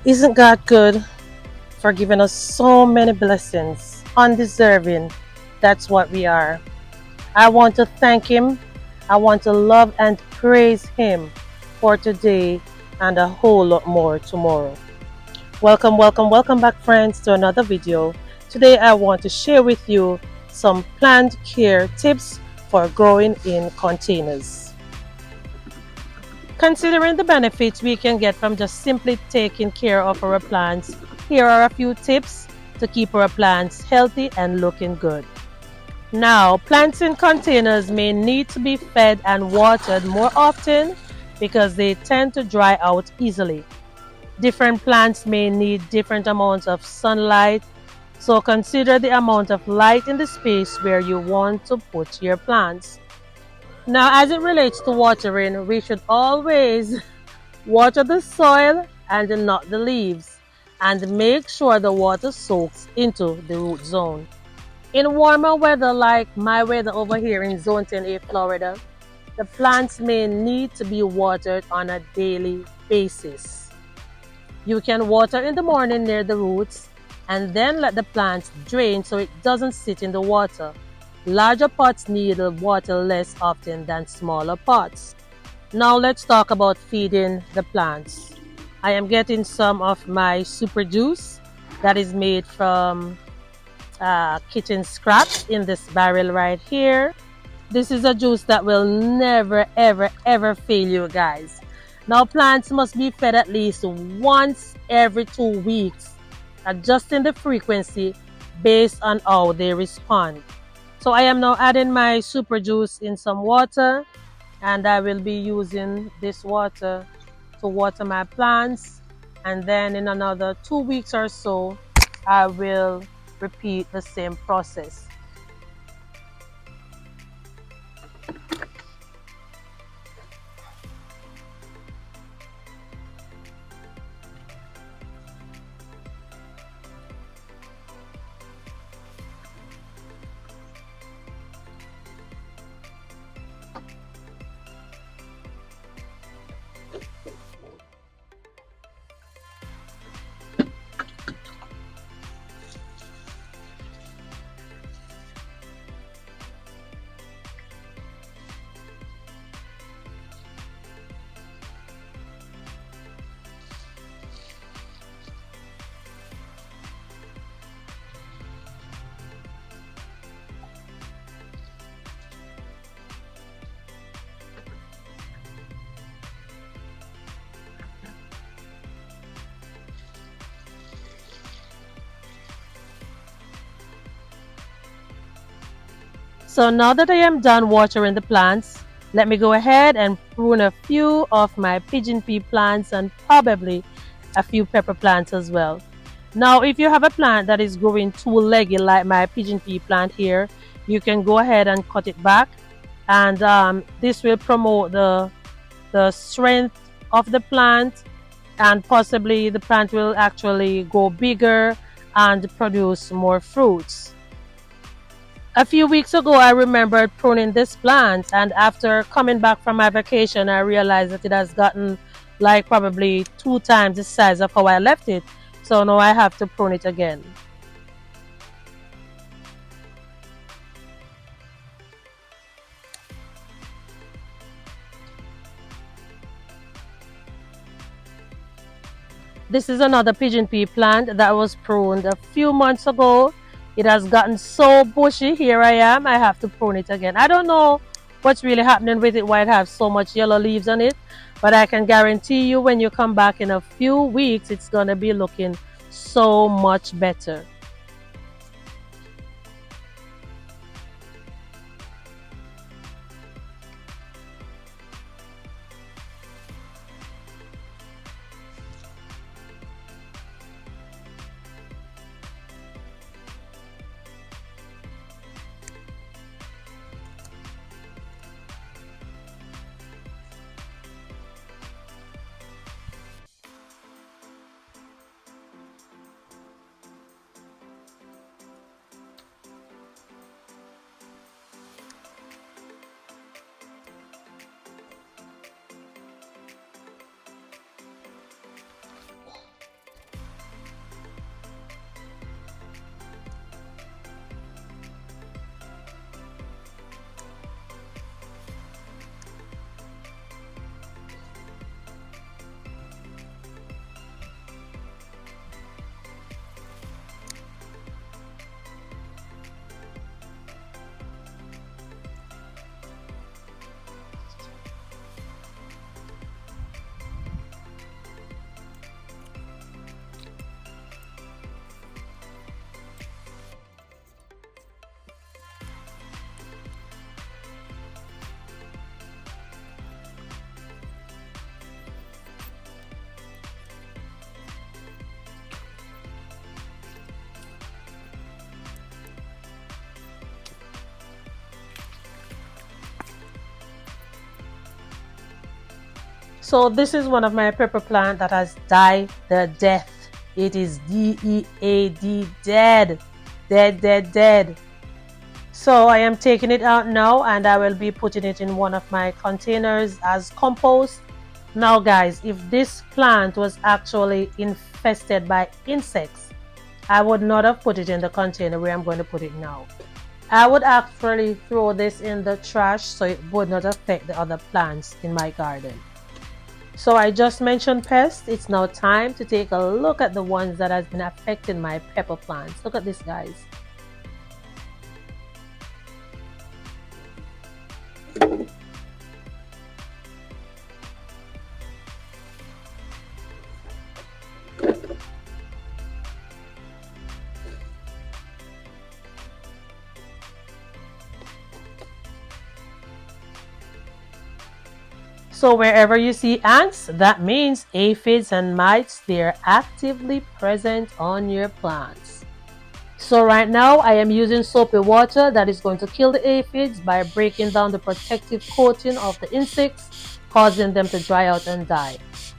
Isn't God good for giving us so many blessings? Undeserving. That's what we are. I want to thank Him. I want to love and praise Him for today and a whole lot more tomorrow. Welcome, welcome, welcome back, friends, to another video. Today, I want to share with you some plant care tips for growing in containers. Considering the benefits we can get from just simply taking care of our plants, here are a few tips to keep our plants healthy and looking good. Now, plants in containers may need to be fed and watered more often because they tend to dry out easily. Different plants may need different amounts of sunlight, so consider the amount of light in the space where you want to put your plants. Now, as it relates to watering, we should always water the soil and not the leaves, and make sure the water soaks into the root zone. In warmer weather like my weather over here in Zone 10A, Florida, the plants may need to be watered on a daily basis. You can water in the morning near the roots and then let the plants drain so it doesn't sit in the water. Larger pots need water less often than smaller pots. Now let's talk about feeding the plants. I am getting some of my super juice that is made from kitchen scraps in this barrel right here. This is a juice that will never ever ever fail you guys. Now plants must be fed at least once every 2 weeks, adjusting the frequency based on how they respond. So I am now adding my super juice in some water, and I will be using this water to water my plants, and then in another 2 weeks or so I will repeat the same process. So now that I am done watering the plants, let me go ahead and prune a few of my pigeon pea plants and probably a few pepper plants as well. Now, if you have a plant that is growing too leggy like my pigeon pea plant here, you can go ahead and cut it back, and this will promote the strength of the plant, and possibly the plant will actually grow bigger and produce more fruits. A few weeks ago, I remembered pruning this plant, and after coming back from my vacation, I realized that it has gotten like probably 2 times the size of how I left it. So now I have to prune it again. This is another pigeon pea plant that was pruned a few months ago. It has gotten so bushy. Here I am. I have to prune it again. I don't know what's really happening with it, why it has so much yellow leaves on it. But I can guarantee you when you come back in a few weeks, it's going to be looking so much better. So this is one of my pepper plant that has died the death. It is dead, dead, dead, dead, dead. So I am taking it out now and I will be putting it in one of my containers as compost. Now guys, if this plant was actually infested by insects, I would not have put it in the container where I'm going to put it now. I would actually throw this in the trash so it would not affect the other plants in my garden. So I just mentioned pests. It's now time to take a look at the ones that has been affecting my pepper plants. Look at this, guys. So wherever you see ants, that means aphids and mites, they're actively present on your plants. So right now I am using soapy water that is going to kill the aphids by breaking down the protective coating of the insects, causing them to dry out and die.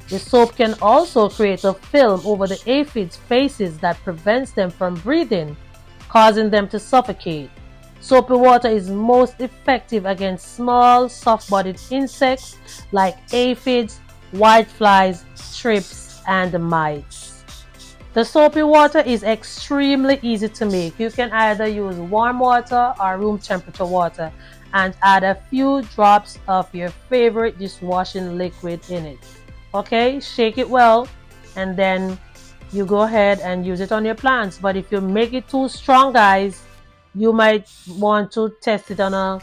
The soap can also create a film over the aphids' faces that prevents them from breathing, causing them to suffocate. Soapy water is most effective against small, soft-bodied insects like aphids, whiteflies, thrips, and mites. The soapy water is extremely easy to make. You can either use warm water or room temperature water and add a few drops of your favorite dishwashing liquid in it. Okay, shake it well and then you go ahead and use it on your plants. But if you make it too strong, guys, you might want to test it on a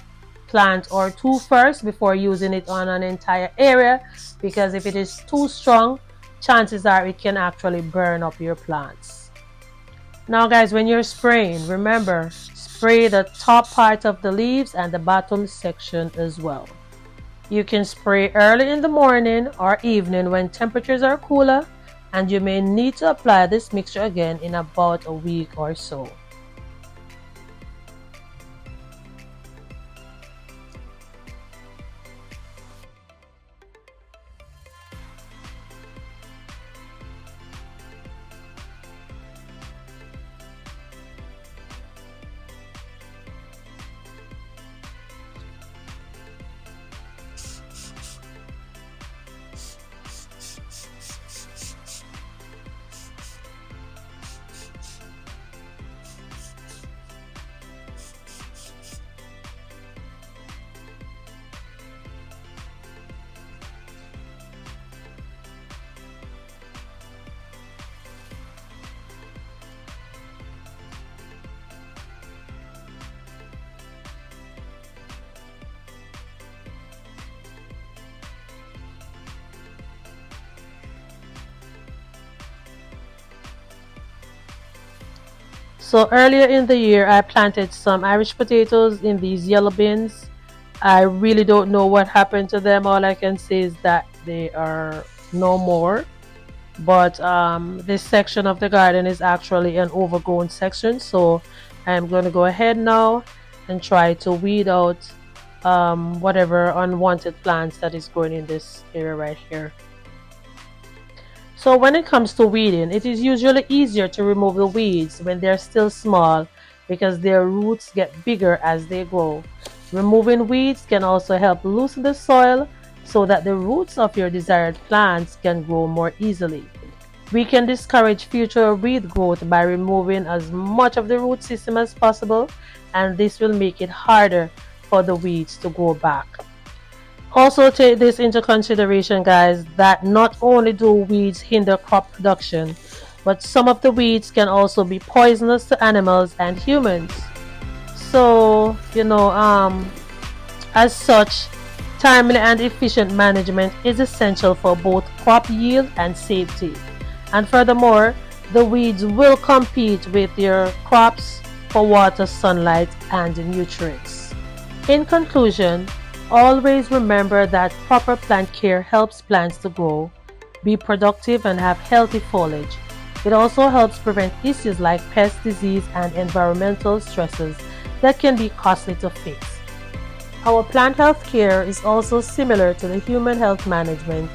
plant or two first before using it on an entire area, because if it is too strong, chances are it can actually burn up your plants. Now guys, when you're spraying, remember, spray the top part of the leaves and the bottom section as well. You can spray early in the morning or evening when temperatures are cooler, and you may need to apply this mixture again in about a week or so. So earlier in the year, I planted some Irish potatoes in these yellow bins. I really don't know what happened to them. All I can say is that they are no more. But this section of the garden is actually an overgrown section. So I'm going to go ahead now and try to weed out whatever unwanted plants that is growing in this area right here. So when it comes to weeding, it is usually easier to remove the weeds when they're still small because their roots get bigger as they grow. Removing weeds can also help loosen the soil so that the roots of your desired plants can grow more easily. We can discourage future weed growth by removing as much of the root system as possible, and this will make it harder for the weeds to grow back. Also take this into consideration, guys, that not only do weeds hinder crop production, but some of the weeds can also be poisonous to animals and humans. So, as such, timely and efficient management is essential for both crop yield and safety. And furthermore, the weeds will compete with your crops for water, sunlight, and nutrients. In conclusion, always remember that proper plant care helps plants to grow, be productive, and have healthy foliage. It also helps prevent issues like pest disease and environmental stresses that can be costly to fix. Our plant health care is also similar to the human health management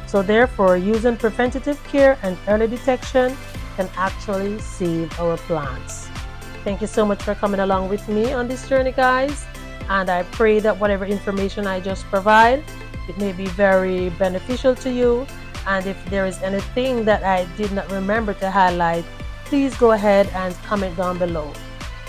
So therefore, using preventative care and early detection can actually save our plants. Thank you so much for coming along with me on this journey, guys. And I pray that whatever information I just provide, it may be very beneficial to you. And if there is anything that I did not remember to highlight, please go ahead and comment down below.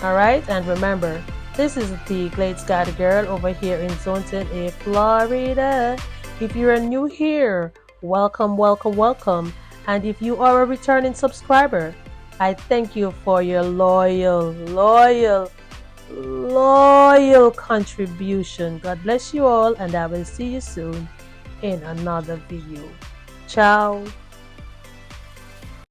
All right, and remember, this is the Glades Guide Girl over here in Zone 10A, Florida. If you're new here, welcome, welcome, welcome. And if you are a returning subscriber, I thank you for your loyal contribution. God bless you all, and I will see you soon in another video. Ciao.